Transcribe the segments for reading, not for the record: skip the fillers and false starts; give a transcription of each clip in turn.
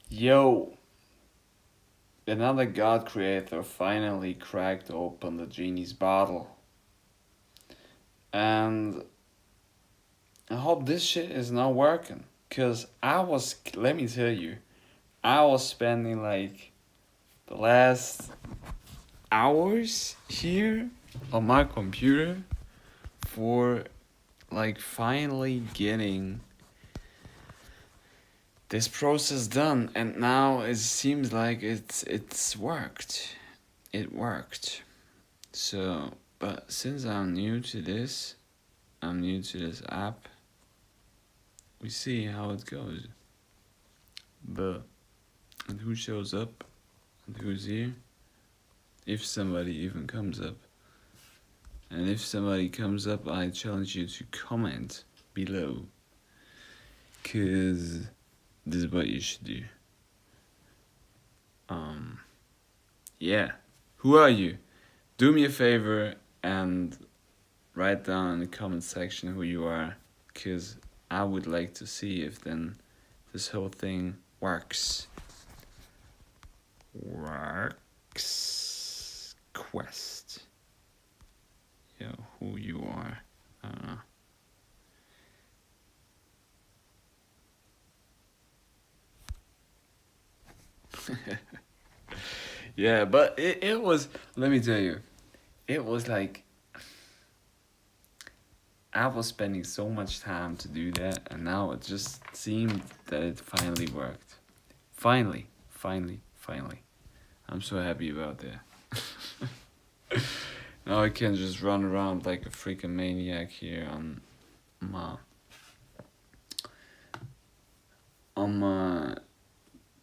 Yo, another God CreaThor finally cracked open the Dschinni's bottle. And I hope this shit is not working. Cause let me tell you, I was spending like the last hours here on my computer for like finally getting this process done, and now it seems like it's worked. It worked. So, but since I'm new to this app, we see how it goes. But and who shows up and who's here? If somebody even comes up. And if somebody comes up, I challenge you to comment below. Cause this is what you should do. Yeah. Who are you? Do me a favor and write down in the comment section who you are, cause I would like to see if then this whole thing works. Quest. Yo, who you are. I don't know. Yeah, but it was, let me tell you, it was like, I was spending so much time to do that, and now it just seemed that it finally worked. Finally. I'm so happy about that. Now I can just run around like a freaking maniac here on my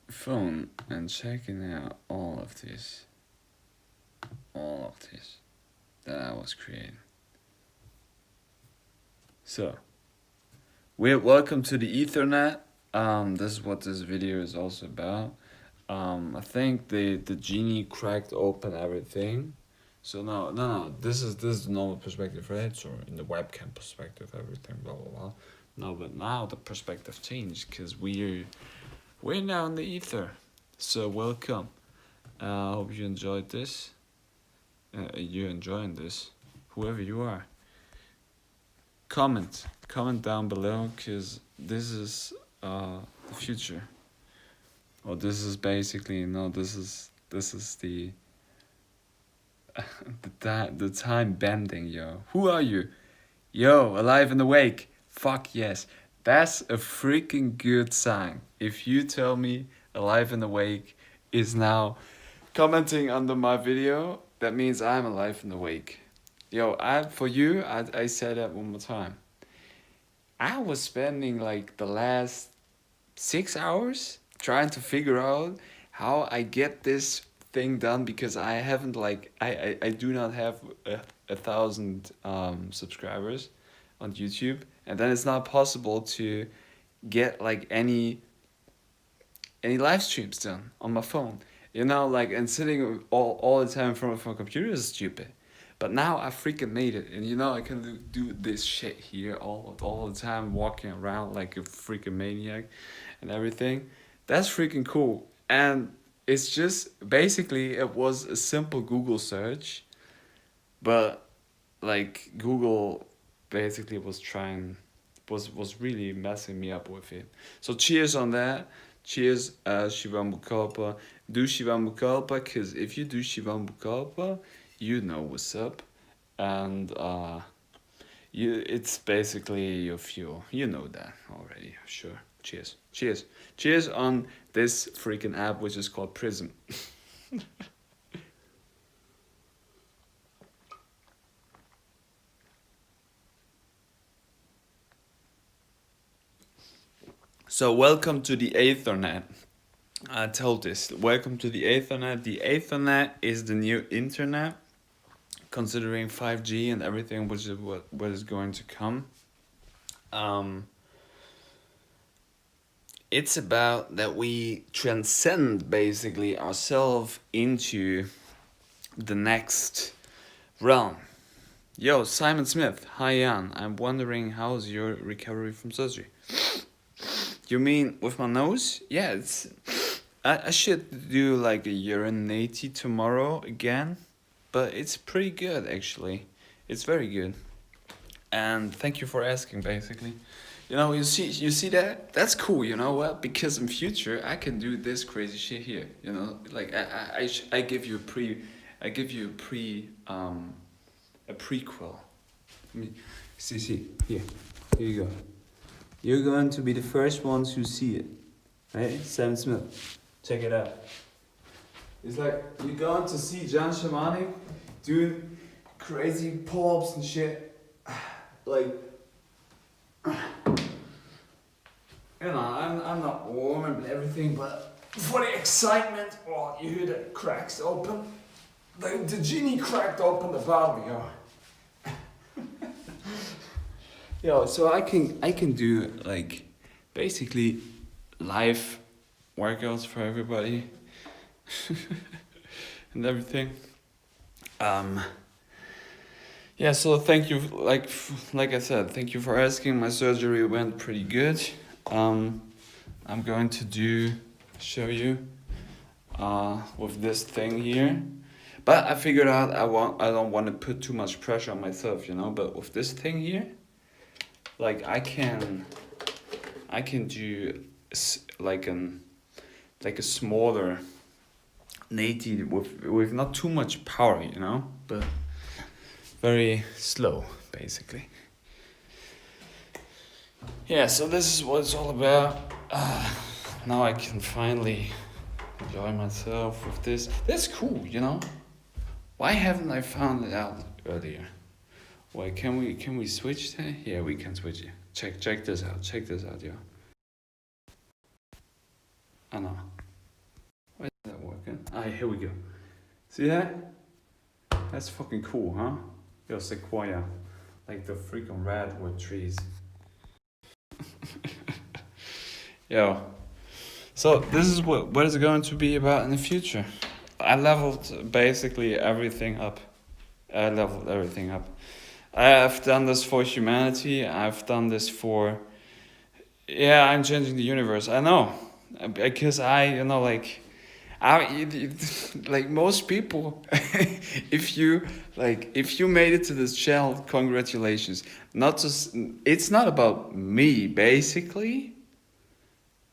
phone and checking out all of this that I was creating. So, welcome to the aether-net. This is what this video is also about. I think the Dschinni cracked open everything. So no, this is the normal perspective, right? So in the webcam perspective, everything, blah blah blah. No, but now the perspective changed because we're now in the ether. So welcome. I hope you enjoyed this. You're enjoying this, whoever you are. Comment down below, because this is the future. Or this is basically this is the the time bending, yo. Who are you? Yo, alive and awake. Fuck yes. That's a freaking good sign. If you tell me alive and awake is now commenting under my video, that means I'm alive and awake. Yo, I said that one more time. I was spending like the last 6 hours trying to figure out how I get this thing done, because I haven't I do not have a thousand subscribers on YouTube, and then it's not possible to get like any live streams done on my phone, and sitting all the time in front of my computer is stupid. But now I freaking made it, and I can do this shit here all the time, walking around like a freaking maniac and everything. That's freaking cool. And it's just basically, it was a simple Google search, but like Google basically was really messing me up with it. So cheers on that. Cheers, Shivambu Kalpa. Do Shivambu Kalpa, because if you do Shivambu Kalpa, you know what's up. And it's basically your fuel. You know that already, sure. Cheers on this freaking app, which is called Prism. So welcome to the aether-net. I told this. Welcome to the aether-net. The aether-net is the new internet, considering 5G and everything, which is what is going to come. It's about that we transcend basically ourselves into the next realm. Yo, Simon Smith, hi Jan. I'm wondering how's your recovery from surgery? You mean with my nose? Yeah, I should do like a urinati tomorrow again, but it's pretty good actually. It's very good. And thank you for asking, basically. You see that? That's cool, you know what? Because in future I can do this crazy shit here. Like I give you a prequel. See, here you go. You're going to be the first ones who see it, right? Sam Smith, check it out. It's like you're going to see John Shamani doing crazy pull-ups and shit, like. I'm not warm and everything, but for the excitement, oh, you hear the cracks open? The Dschinni cracked open the bottle, yo. Yo, so I can do like basically live workouts for everybody and everything. Yeah, so thank you, like I said, thank you for asking. My surgery went pretty good. I'm going to show you with this thing here, but I figured out I don't want to put too much pressure on myself, but with this thing here, like I can do like a smaller native with not too much power, but very slow, basically. Yeah, so this is what it's all about. Now I can finally enjoy myself with this. That's cool, Why haven't I found it out earlier? Wait, can we switch that? Yeah, we can switch it. Check this out. Check this out, yo. I know. Why is that working? Here we go. See that? That's fucking cool, huh? Yo, sequoia. Like the freaking redwood trees. Yo. So this is what is going to be about in the future. I leveled basically everything up. I have done this for humanity. I've done this for... Yeah, I'm changing the universe. I know. Because like most people, if you made it to this channel, congratulations. It's not about me, basically.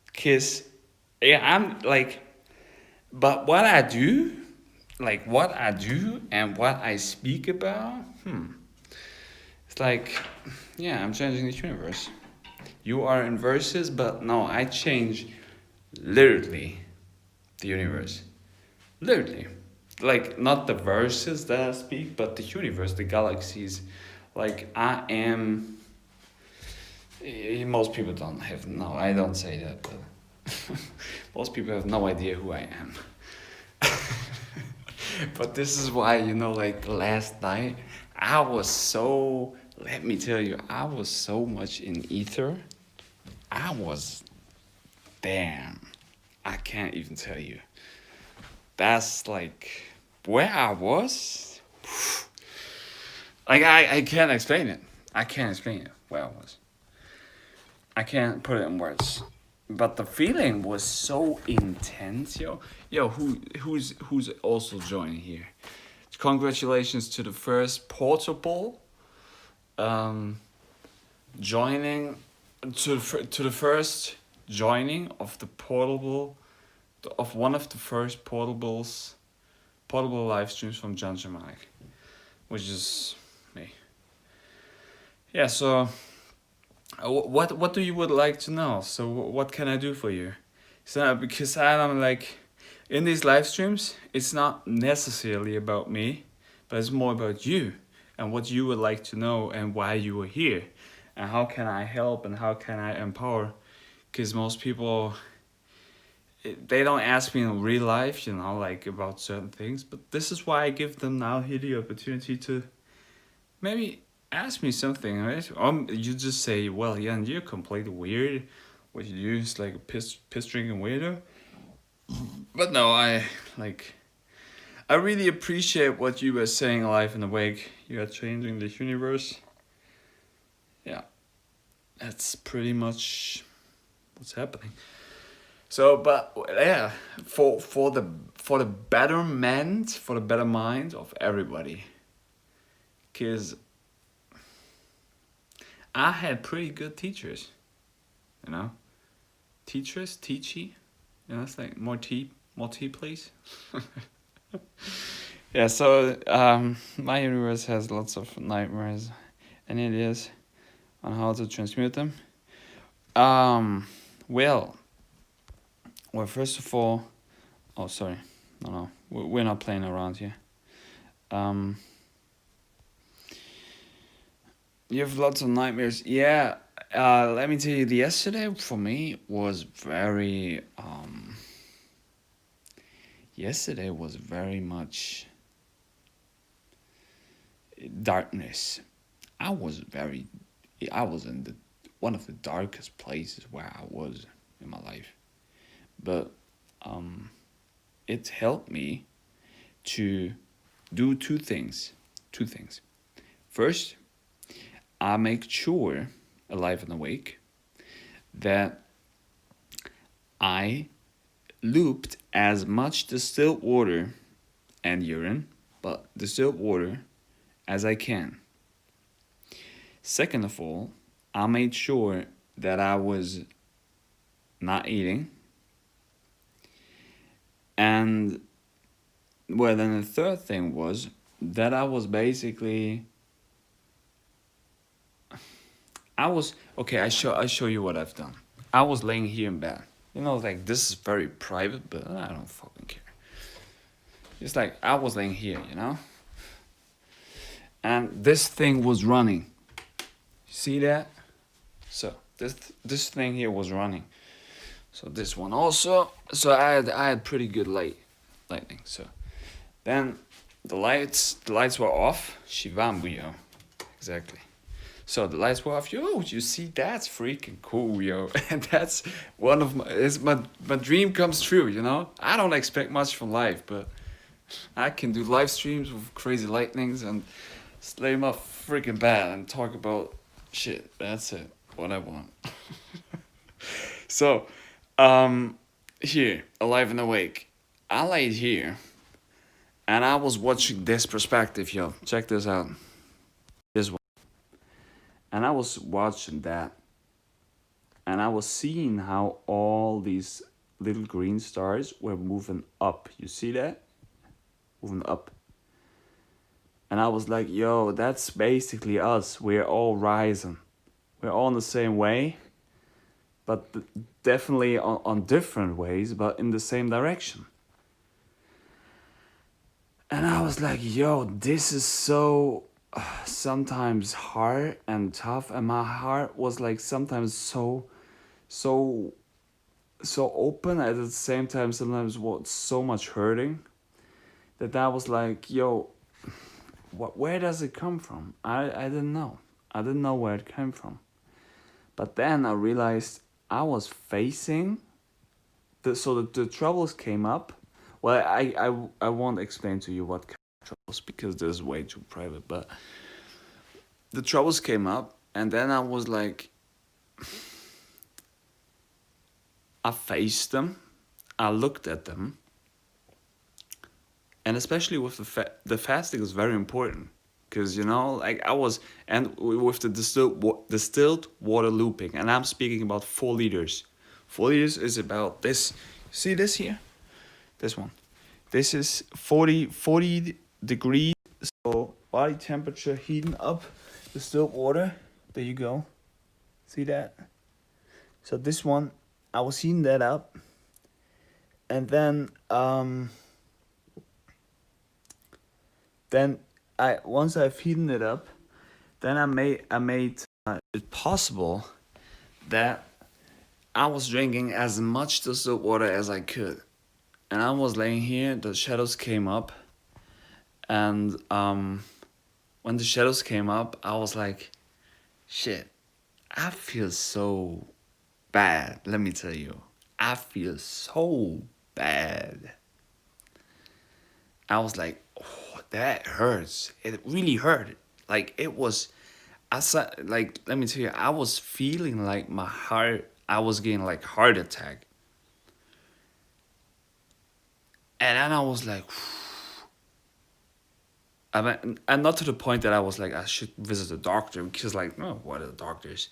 Because, yeah, I'm like... But what I do and what I speak about, it's like, yeah, I'm changing the universe. You are in verses, but no, I change literally the universe. Literally. Like, not the verses that I speak, but the universe, the galaxies. Like, I am... Most people I don't say that, but... most people have no idea who I am. But this is why, like last night, let me tell you, I was so much in ether. Damn, I can't even tell you. That's like where I was. Like, I can't explain it. Where I was. I can't put it in words. But the feeling was so intense, yo. Yo, who's also joining here? Congratulations to the first portable joining to the first joining of the portable of one of the first portable live streams from John Shamani, which is me. Yeah, so what do you would like to know? So what can I do for you? So because I'm like, in these live streams, it's not necessarily about me, but it's more about you and what you would like to know and why you are here and how can I help and how can I empower. Because most people, they don't ask me in real life, like about certain things, but this is why I give them now here the opportunity to maybe ask me something, right? You just say, well, Jan, you're completely weird. What you do is like a piss drinking weirdo. But no, I really appreciate what you were saying live in the wake. You are changing the universe. Yeah, that's pretty much what's happening. So, but yeah, for the betterment, for the better mind of everybody, because I had pretty good teachers, you know, teachy, you know, it's like more tea, please. Yeah, so my universe has lots of nightmares and ideas on how to transmute them. Um, well, first of all, oh sorry, no, we're not playing around here. Um, you have lots of nightmares. Yeah, let me tell you, the yesterday for me was very yesterday was very much darkness. I was in the one of the darkest places where I was in my life, but um, it helped me to do two things. Two things. First, I make sure, alive and awake, that I looped as much distilled water and urine, but distilled water, as I can. Second of all, I made sure that I was not eating. And well, then the third thing was that I was basically okay. I show you what I've done. I was laying here in bed. You know, like this is very private, but I don't fucking care. It's like I was laying here, you know, and this thing was running. See that? So this thing here was running. So this one also. So I had pretty good lightning. So then the lights were off. Shivambu, yo. Exactly. So the lights were off. Yo, you see, that's freaking cool, yo. And that's one of my dream comes true, you know? I don't expect much from life, but I can do live streams with crazy lightnings and slay my freaking bad and talk about shit. That's it. What I want. So, here, alive and awake. I laid here and I was watching this perspective, yo. Check this out. This one. And I was watching that. And I was seeing how all these little green stars were moving up. You see that? Moving up. And I was like, yo, that's basically us. We're all rising. We're all in the same way. But definitely on different ways, but in the same direction. And I was like, yo, this is so sometimes hard and tough. And my heart was like sometimes so open, at the same time sometimes was so much hurting, that I was like, yo, where does it come from? I didn't know. I didn't know where it came from. But then I realized I was facing the troubles came up. Well, I won't explain to you what kind of troubles because this is way too private, but the troubles came up and then I was like, I faced them, I looked at them, and especially with the fasting is very important because, you know, like I was, and with the distilled water looping, and I'm speaking about 4 liters. 4 liters is about this. See this here? This one. This is 40 degrees, so body temperature heating up distilled water. There you go. See that? So this one, I was heating that up, and then once I've heated it up, then I made it possible that I was drinking as much distilled water as I could, and I was laying here. The shadows came up, and when the shadows came up, I was like, shit, I feel so bad. Let me tell you, I feel so bad. I was like, oh, that hurts. It really hurt. Like it was, let me tell you, I was feeling like my heart I was getting like heart attack. And then I was like, I mean, and not to the point that I was like, I should visit a doctor, because like, no, what are the doctors?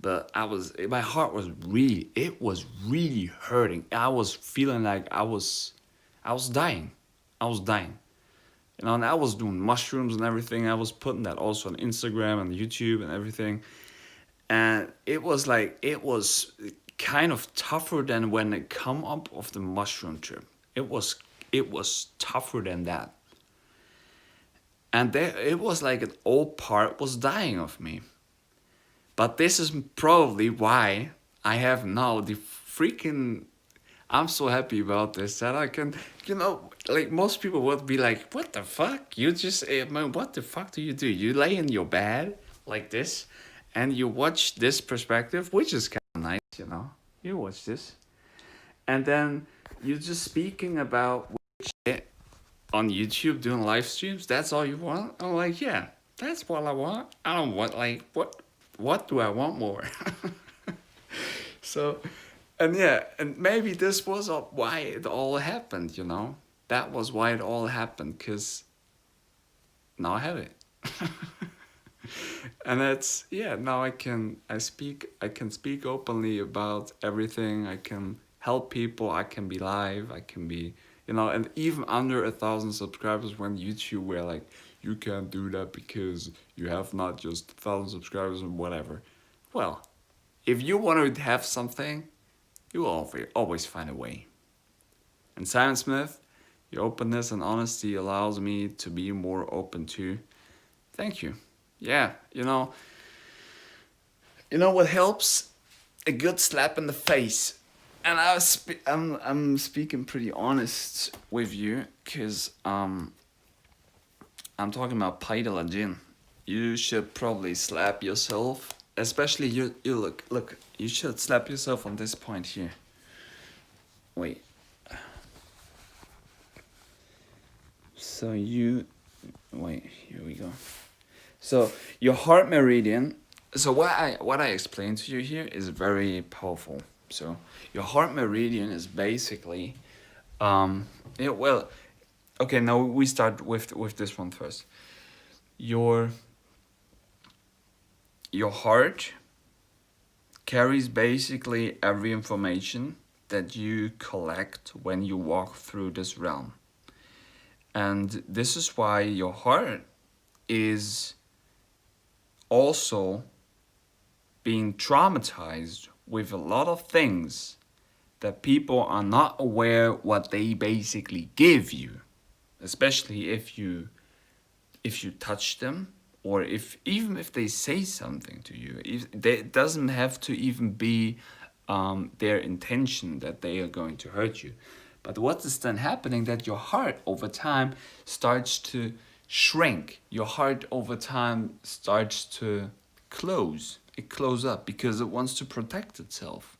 But my heart was really, it was really hurting. I was feeling like I was dying. I was dying. You know, and I was doing mushrooms and everything. I was putting that also on Instagram and YouTube and everything. And it was like, it was kind of tougher than when I come up of the mushroom trip. It was tougher than that. And there, it was like an old part was dying of me. But this is probably why I have now the freaking. I'm so happy about this that I can, like most people would be like, what the fuck? You just, man, what the fuck do you do? You lay in your bed like this and you watch this perspective, which is kind of nice. You watch this. And then you're just speaking about shit on YouTube doing live streams. That's all you want? I'm like, yeah, that's what I want. I don't want, like, what do I want more? So, and yeah, and maybe this was why it all happened. That was why it all happened, because now I have it. And that's, yeah, now I can speak openly about everything. I can help people. I can be live. I can be, and even under 1,000 subscribers, when YouTube were like, you can't do that because you have not just 1,000 subscribers and whatever. Well, if you want to have something, you will always find a way. And Simon Smith, your openness and honesty allows me to be more open too. Thank you. Yeah, what helps? A good slap in the face. And I'm speaking pretty honest with you, because I'm talking about Paidala Jin. You should probably slap yourself, especially you look, you should slap yourself on this point here. Wait. So wait, here we go. So your heart meridian, so what I explained to you here is very powerful. So your heart meridian is basically, okay, now we start with this one first. Your heart carries basically every information that you collect when you walk through this realm. And this is why your heart is also being traumatized with a lot of things that people are not aware what they basically give you, especially if you touch them, or even if they say something to you. It doesn't have to even be their intention that they are going to hurt you. But what is then happening, that your heart over time starts to shrink. Your heart over time starts to close. It closes up because it wants to protect itself.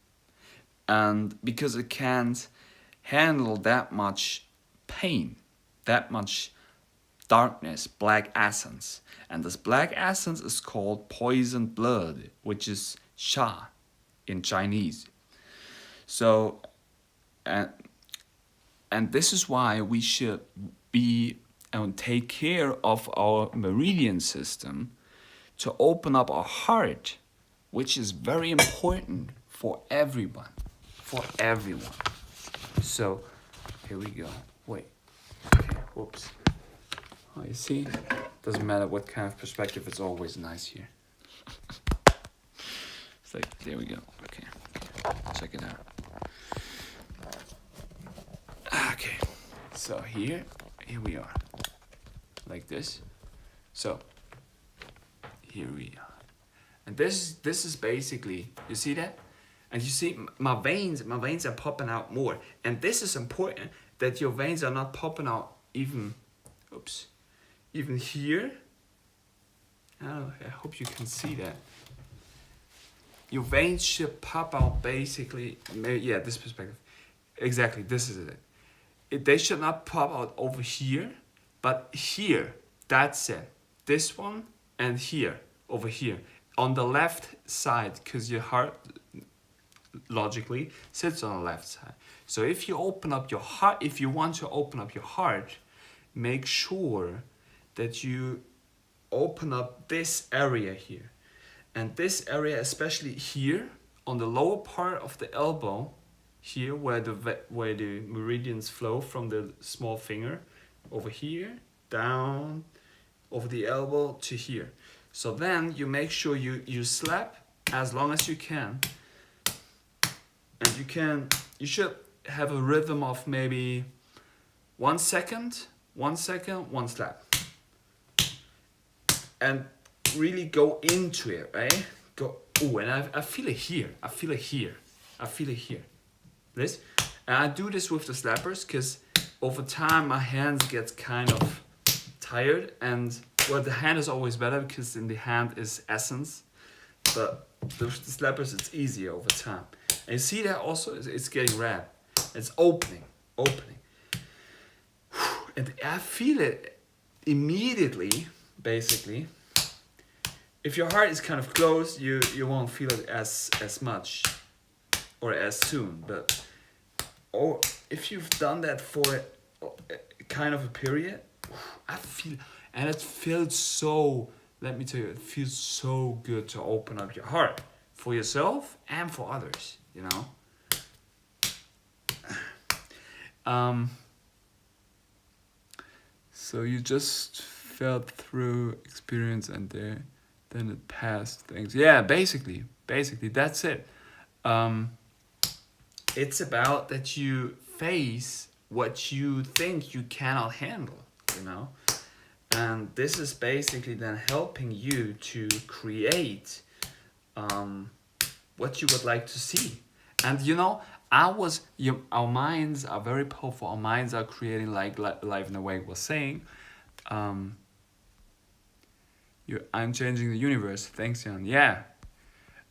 And because it can't handle that much pain, that much darkness, black essence. And this black essence is called poisoned blood, which is Sha in Chinese. So, and this is why we should be and take care of our meridian system to open up our heart, which is very important for everyone. So, here we go. Wait. Okay, whoops. Oh, you see? Doesn't matter what kind of perspective, it's always nice here. It's like, there we go. Okay. Check it out. Okay. So here we are. Like this. So, here we are. And this is basically, you see that? And you see my veins are popping out more. And this is important, that your veins are not popping out even here. I hope you can see that. Your veins should pop out basically, yeah, this perspective. Exactly, this is it. They should not pop out over here, but here, that's it. This one and here, over here. On the left side, because your heart, logically sits on the left side. So if you open up your heart, if you want to open up your heart, make sure that you open up this area here. And this area, especially here on the lower part of the elbow, here where the meridians flow from the small finger, over here, down, over the elbow to here. So then you make sure you slap as long as you can. And you should have a rhythm of maybe 1 second, 1 second, 1 slap. And really go into it, right? Go, oh, and I feel it here. I feel it here. I feel it here. This. And I do this with the slappers because over time my hands get kind of tired, and well, the hand is always better because in the hand is essence, but the slappers it's easier over time. And you see that also it's getting red. It's opening. And I feel it immediately, basically. If your heart is kind of closed, you won't feel it as much or as soon. But if you've done that for kind of a period, I feel, and it feels so, let me tell you, it feels so good to open up your heart for yourself and for others, you know. So you just felt through experience and then it passed things. Yeah, basically that's it. It's about that you face what you think you cannot handle, you know. And this is basically then helping you to create what you would like to see. And you know, our minds are very powerful. Our minds are creating, like Live in the Wake was saying. I'm changing the universe. Thanks, Jan. Yeah.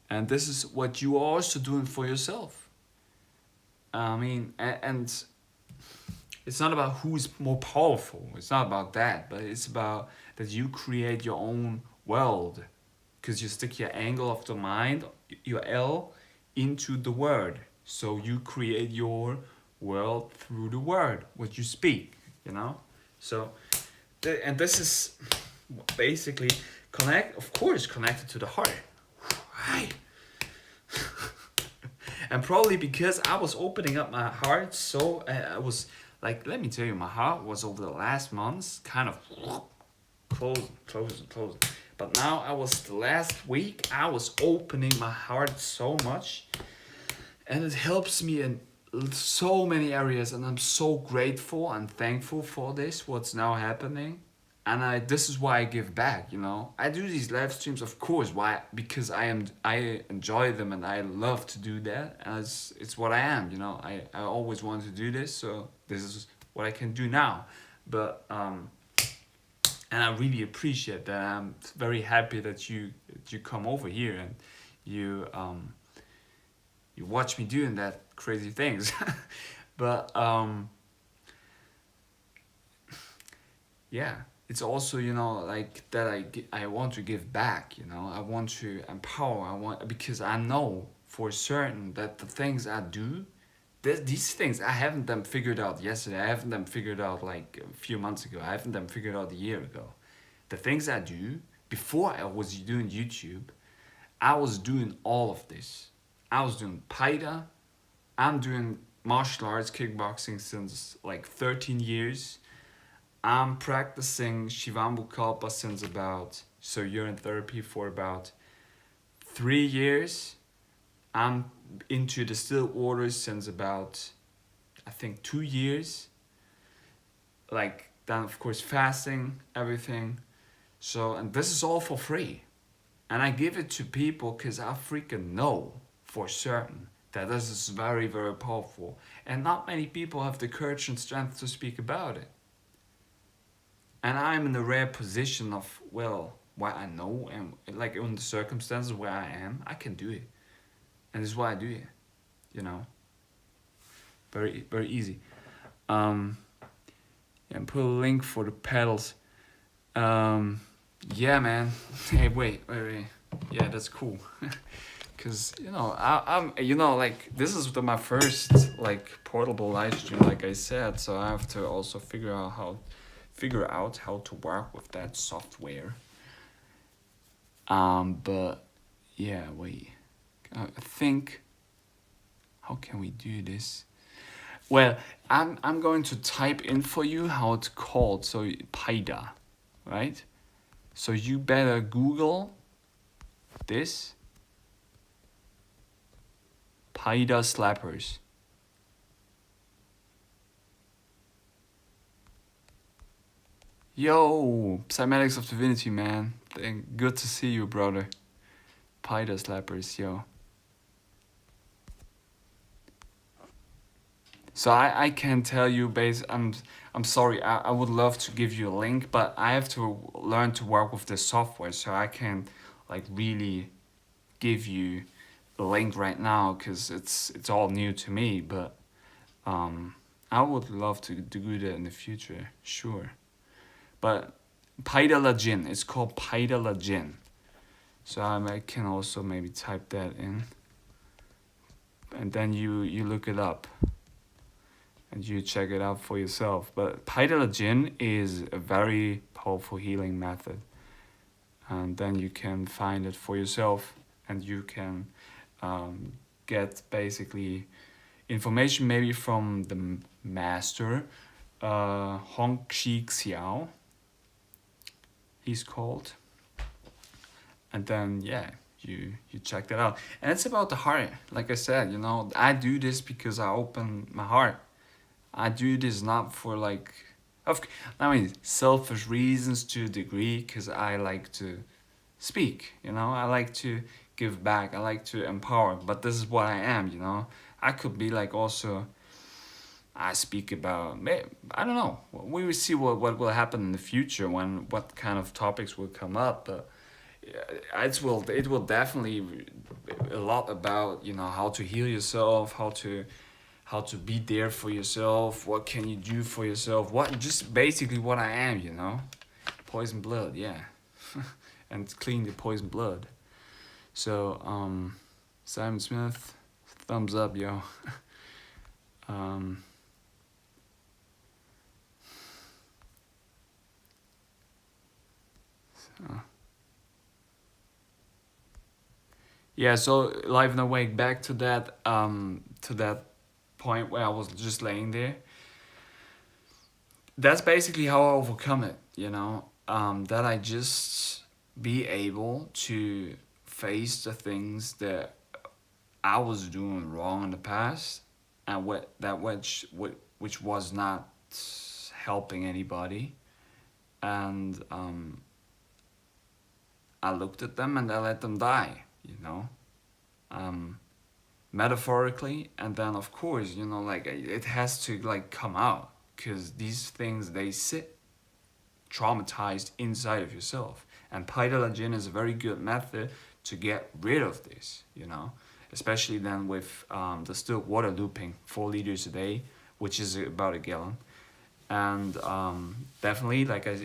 And this is what you are also doing for yourself. I mean, and it's not about who's more powerful. It's not about that. But it's about that you create your own world. Because you stick your angle of the mind, your L, into the word. So you create your world through the word, what you speak, you know? So, and this is basically connected to the heart. Right. And probably because I was opening up my heart, so I was like, let me tell you, my heart was over the last months kind of closing. But now the last week, I was opening my heart so much. And it helps me in so many areas, and I'm so grateful and thankful for this, what's now happening. And this is why I give back, you know. I do these live streams, of course, because I enjoy them and I love to do that. And it's what I am, you know. I always wanted to do this, so this is what I can do now. But and I really appreciate that. I'm very happy that you come over here and you watch me doing that crazy things. But yeah, it's also, you know, like that I want to give back, you know. I want to empower. Because I know for certain that the things I do, these things I haven't them figured out yesterday. I haven't them figured out like a few months ago. I haven't them figured out a year ago. The things I do before I was doing YouTube, I was doing all of this. I was doing Paida. I'm doing martial arts, kickboxing since like 13 years. I'm practicing Shivambu Kalpa since so you're in therapy for about 3 years. I'm into the still orders since about, I think, 2 years. Like, then of course fasting, everything. So, and this is all for free. And I give it to people because I freaking know for certain that this is very, very powerful. And not many people have the courage and strength to speak about it. And I'm in the rare position of, well, what I know and like in the circumstances where I am, I can do it. And this is why I do it, you know. Very, very easy. And put a link for the pedals. Yeah, man. Hey, wait. Yeah, that's cool. Cause I'm like this is my first like portable live stream, like I said, so I have to also figure out how to work with that software. But yeah, wait. I think, how can we do this? Well, I'm going to type in for you how it's called. So Paida, right? So you better Google this. Paida slappers. Yo, Cymatics of Divinity, man. Good to see you, brother. Paida slappers, yo. So I can tell you, I'm sorry, I would love to give you a link, but I have to learn to work with the software, so I can like really give you the link right now because it's all new to me. But I would love to do that in the future, sure. But Paida Lajin, it's called Paida Lajin. So I can also maybe type that in, and then you look it up and you check it out for yourself. But Paida Jin is a very powerful healing method, and then you can find it for yourself, and you can get basically information maybe from the master, Hong Xi Xiao, he's called, and then yeah, you check that out. And it's about the heart, like I said, I do this because I open my heart. I do this not for like, selfish reasons to a degree, because I like to speak, I like to give back, I like to empower, but this is what I am. I could be like also, I speak about, I don't know, we will see what will happen in the future, what kind of topics will come up, but it will definitely a lot about, how to heal yourself, how to be there for yourself, what can you do for yourself, what just basically what I am, poison blood, yeah. And clean the poison blood. So Simon Smith, thumbs up, yo. So. Yeah, so live and awake, back to that point where I was just laying there. That's basically how I overcome it, that I just be able to face the things that I was doing wrong in the past, and which was not helping anybody, and I looked at them and I let them die, metaphorically, and then of course, like it has to like come out, because these things, they sit traumatized inside of yourself, and Paidalajin is a very good method to get rid of this, especially then with the still water looping 4 liters a day, which is about a gallon. And definitely, like I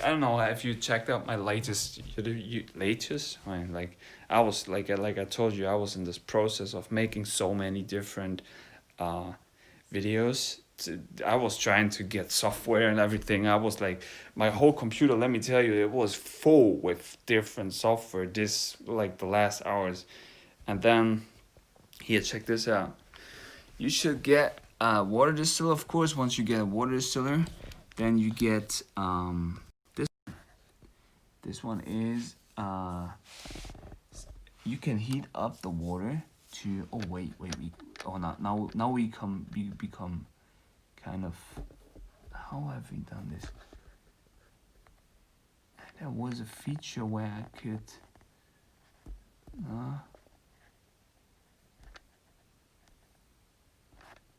don't know if you checked out my latest, I mean, like I was like I told you, I was in this process of making so many different videos. I was trying to get software and everything. I was like, my whole computer, let me tell you, it was full with different software this like the last hours. And then here, check this out. You should get a water distiller, of course. Once you get a water distiller, then you get this one is you can heat up the water to we become kind of, how have we done this? There was a feature where I could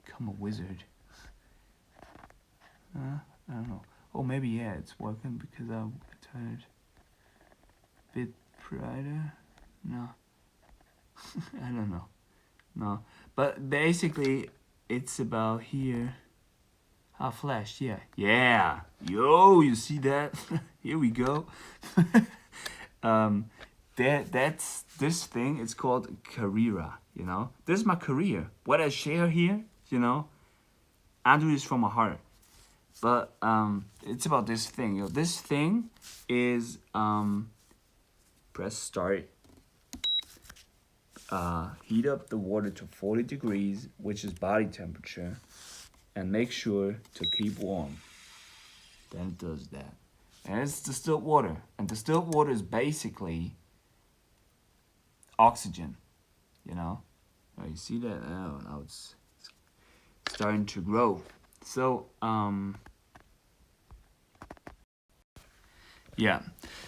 become a wizard. I don't know. Oh, maybe yeah, it's working because I turned it a bit brighter. No. I don't know. No. But basically, it's about here. Flash, yeah. Yo, you see that? Here we go. that's this thing. It's called career. You know, this is my career. What I share here, you know, I do this from my heart. But it's about this thing. You know, this thing is press start. Heat up the water to 40 degrees, which is body temperature, and make sure to keep warm. Then it does that. And it's distilled water. And distilled water is basically oxygen, you know? Oh, you see that? Oh, now it's starting to grow. So, yeah.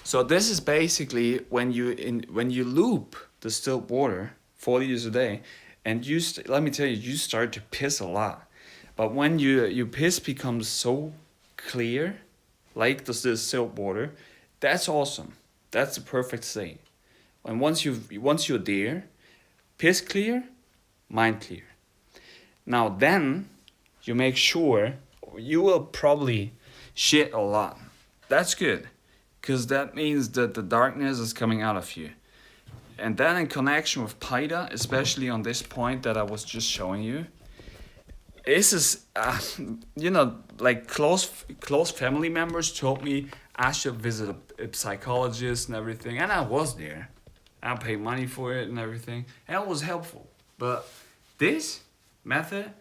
So this is basically when you loop distilled water 40 liters a day, and let me tell you, you start to piss a lot. But when your piss becomes so clear, like the distilled water, that's awesome. That's the perfect state. And once you're there, piss clear, mind clear. Now then, you make sure you will probably shit a lot. That's good, because that means that the darkness is coming out of you. And then in connection with Paida, especially on this point that I was just showing you, this is, you know, like close family members told me I should visit a psychologist and everything, and I was there. I paid money for it and everything, and it was helpful. But this method,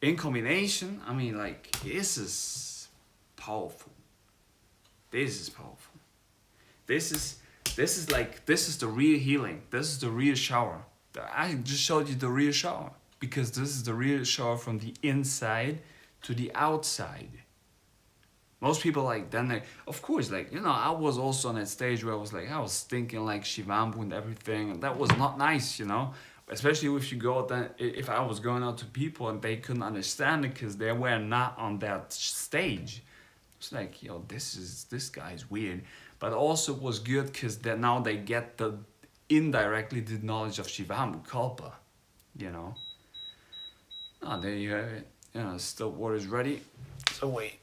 in combination, I mean, like, this is powerful. This is powerful. This is the real healing. This is the real shower. I just showed you the real shower, because this is the real shower from the inside to the outside. Most people, like, then they, of course, like, you know, I was also on that stage where I was thinking like Shivambu and everything, and that was not nice, you know. Especially if you go out then, if I was going out to people and they couldn't understand it because they were not on that stage. It's like, yo, this guy's weird. But also was good because now they get indirectly the knowledge of Shivambu Kalpa, you know. Oh, there you have it. You know, still water is ready. So wait.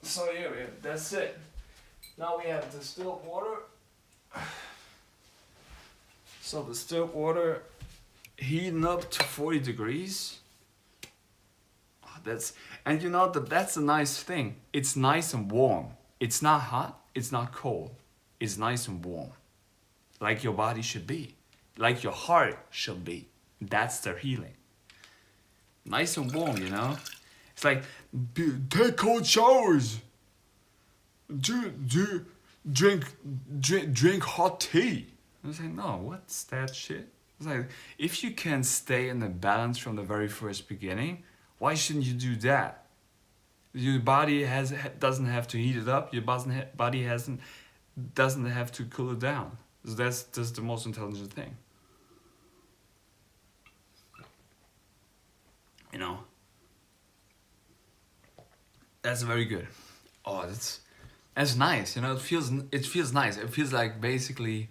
So yeah, that's it. Now we have distilled water. So the distilled water heating up to 40 degrees. And you know that's a nice thing. It's nice and warm. It's not hot, it's not cold. It's nice and warm. Like your body should be. Like your heart should be. That's their healing. Nice and warm, you know? It's like, take cold showers. Drink hot tea. I was like, no, what's that shit? It's like, if you can stay in the balance from the very first beginning, why shouldn't you do that? Your body doesn't have to heat it up. Your body doesn't have to cool it down. So that's the most intelligent thing. You know. That's very good. Oh, that's nice. You know, it feels nice. It feels like basically.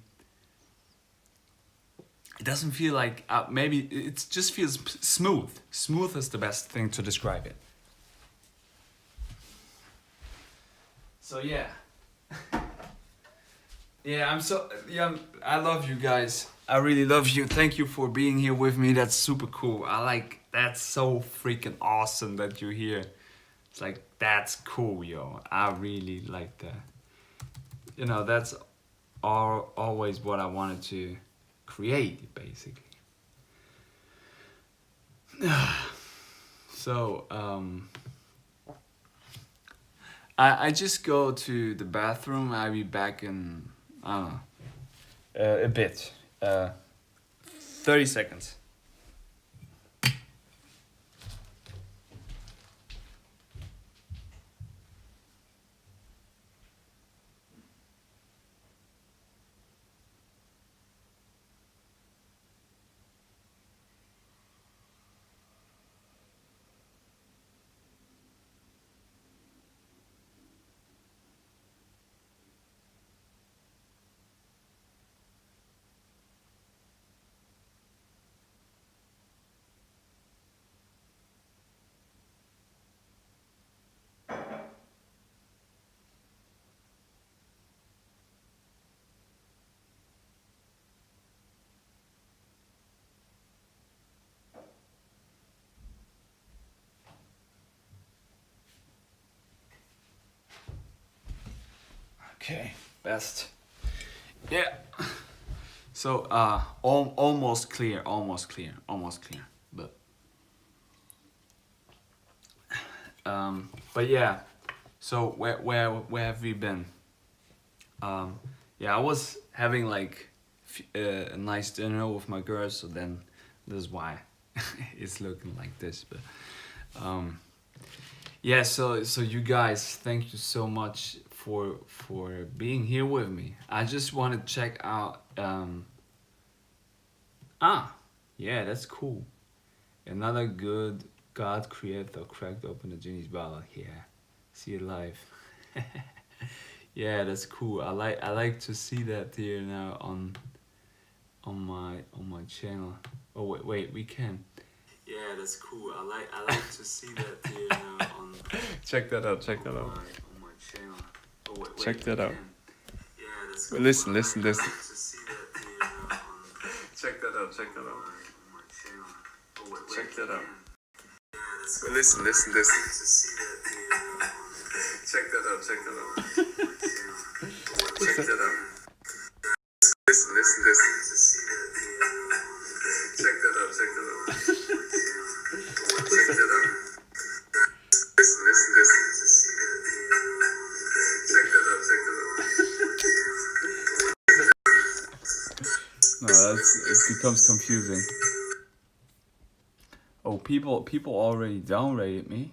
It doesn't feel like maybe it just feels smooth. Smooth is the best thing to describe it. So yeah. Yeah, I love you guys. I really love you. Thank you for being here with me. That's super cool. That's so freaking awesome that you're here. It's like, that's cool, yo. I really like that. You know, that's always what I wanted to create, basically. So, I just go to the bathroom. I'll be back in, I don't know, a bit. 30 seconds. Okay, best. Yeah. So almost clear, but yeah. So where have we been? Yeah, I was having like a nice dinner with my girls, so then this is why it's looking like this. But yeah, so you guys, thank you so much for being here with me. I just want to check out. Yeah, that's cool. Another good God CreaThor cracked open the Dschinni's bottle. Yeah, see it live. Yeah, that's cool. I like to see that here now on my channel. Oh wait, we can. Yeah, that's cool. I like to see that here now on. Check that out. Check that out. On my channel. Oh wait, check that out. Yeah, that's cool. Listen. I like to see that here now on. Check that out. Check that out. On my channel. Oh wait, check that out. Yeah, that's cool. Listen. I like to see that here now on. Check that out. Check that out. Check that out. Listen. Check that out. Check that out. Check that out. Listen. Check that out. Check that out. No, it becomes confusing. Oh, people already downrated me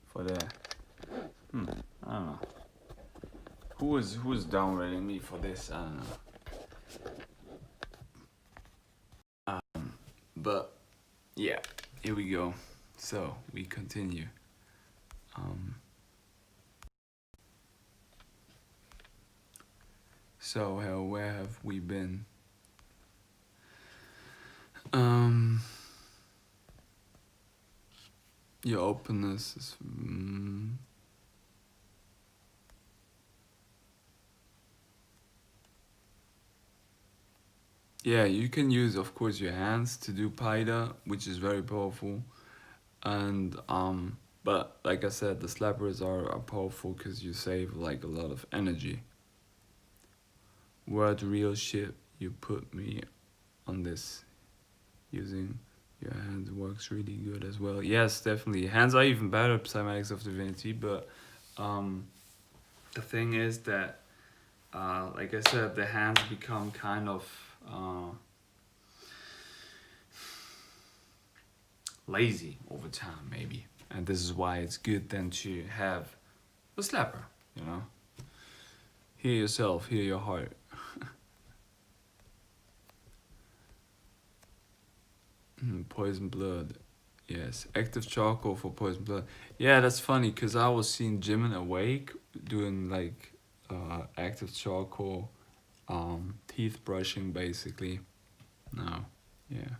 for that. I don't know. Who is downrating me for this? I don't know. But yeah, here we go. So we continue. So where have we been? Your openness is. Yeah, you can use, of course, your hands to do paida, which is very powerful, and but like I said, the slappers are powerful because you save like a lot of energy. Word real shit, you put me on this. Using your hands works really good as well. Yes, definitely. Hands are even better, Cymatics of Divinity, but the thing is that, like I said, the hands become kind of lazy over time, maybe. And this is why it's good then to have a slapper, you know? Hear yourself, hear your heart. Poison blood. Yes, active charcoal for poison blood. Yeah, that's funny because I was seeing Jimin Awake doing like active charcoal, teeth brushing basically. No, yeah.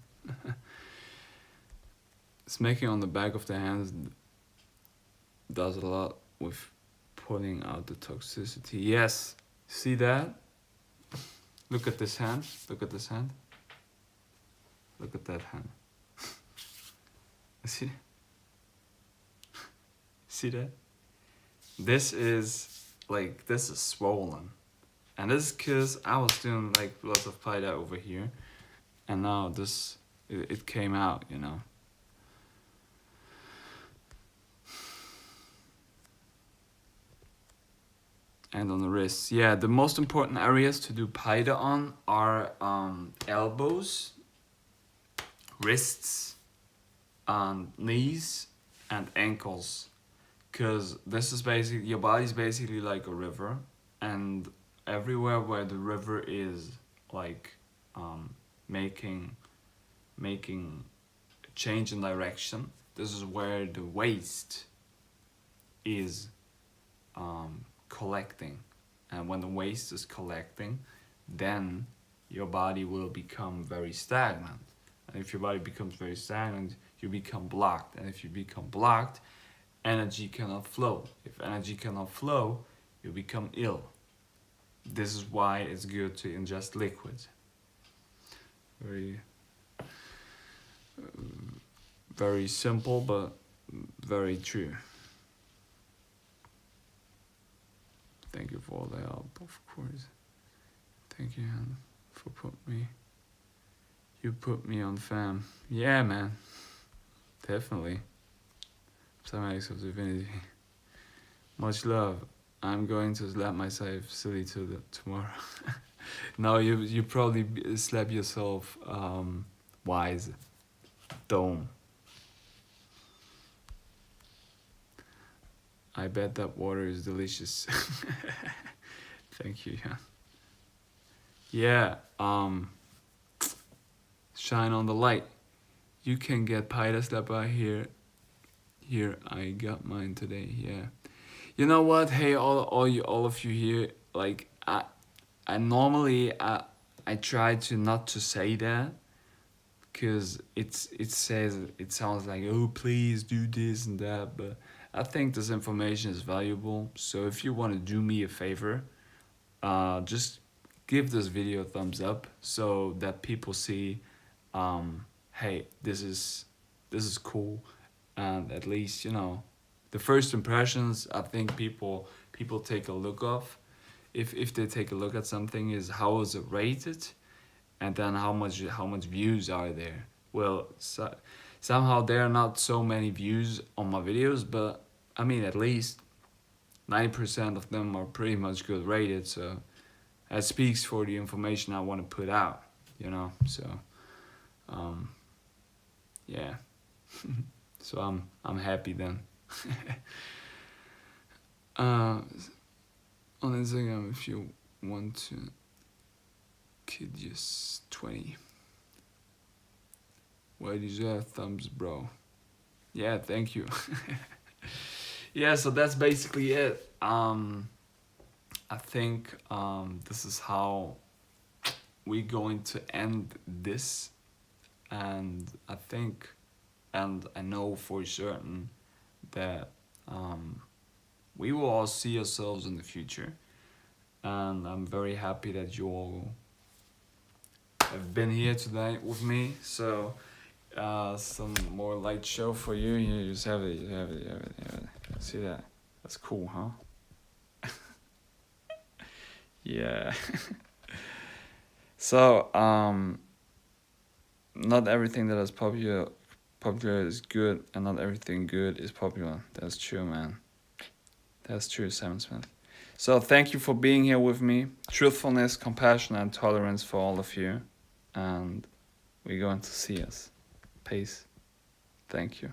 Smacking on the back of the hands does a lot with pulling out the toxicity. Yes, see that? Look at this hand. Look at this hand. Look at that hand. See? See that? This is swollen. And this is because I was doing like lots of paida over here. And now this, it came out, you know. And on the wrists. Yeah, the most important areas to do paida on are elbows, wrists, knees, and ankles. Because this is basically, your body's basically like a river. And everywhere where the river is like making a change in direction, this is where the waste is collecting. And when the waste is collecting, then your body will become very stagnant. And if your body becomes very stagnant, you become blocked. And if you become blocked, energy cannot flow. If energy cannot flow, you become ill. This is why it's good to ingest liquids. Very simple, but very true. Thank Thank you for all the help, of course. Thank you, Han, for you put me on fam. Yeah, man. Definitely. Some acts of divinity. Much love. I'm going to slap myself silly tomorrow. No, you probably slap yourself wise. Dome. I bet that water is delicious. Thank you, yeah. Shine on the light. You can get Pida Slapper here. Here, I got mine today. Yeah. You know what? Hey, all of you here. Like, I normally I try to not to say that, cause it sounds like, oh, please do this and that, but I think this information is valuable. So if you want to do me a favor, just give this video a thumbs up so that people see, hey, this is cool, and at least, you know, the first impressions, I think people take a look of, if they take a look at something, is how is it rated, and then how much views are there. Well, somehow there are not so many views on my videos, but I mean, at least 90% of them are pretty much good rated, so that speaks for the information I want to put out, you know. So yeah. So I'm happy then. On Instagram, if you want to, Kid20. Why did you have thumbs, bro? Yeah, thank you. Yeah, so that's basically it. I think this is how we're going to end this, and I think, and I know for certain that we will all see ourselves in the future, and I'm very happy that you all have been here tonight with me. So some more light show for you. You just have it. See that? That's cool, huh? Yeah. So not everything that is popular is good, and not everything good is popular. That's true, man. That's true, Simon Smith. So thank you for being here with me. Truthfulness, compassion, and tolerance for all of you. And we're going to see us. Peace. Thank you.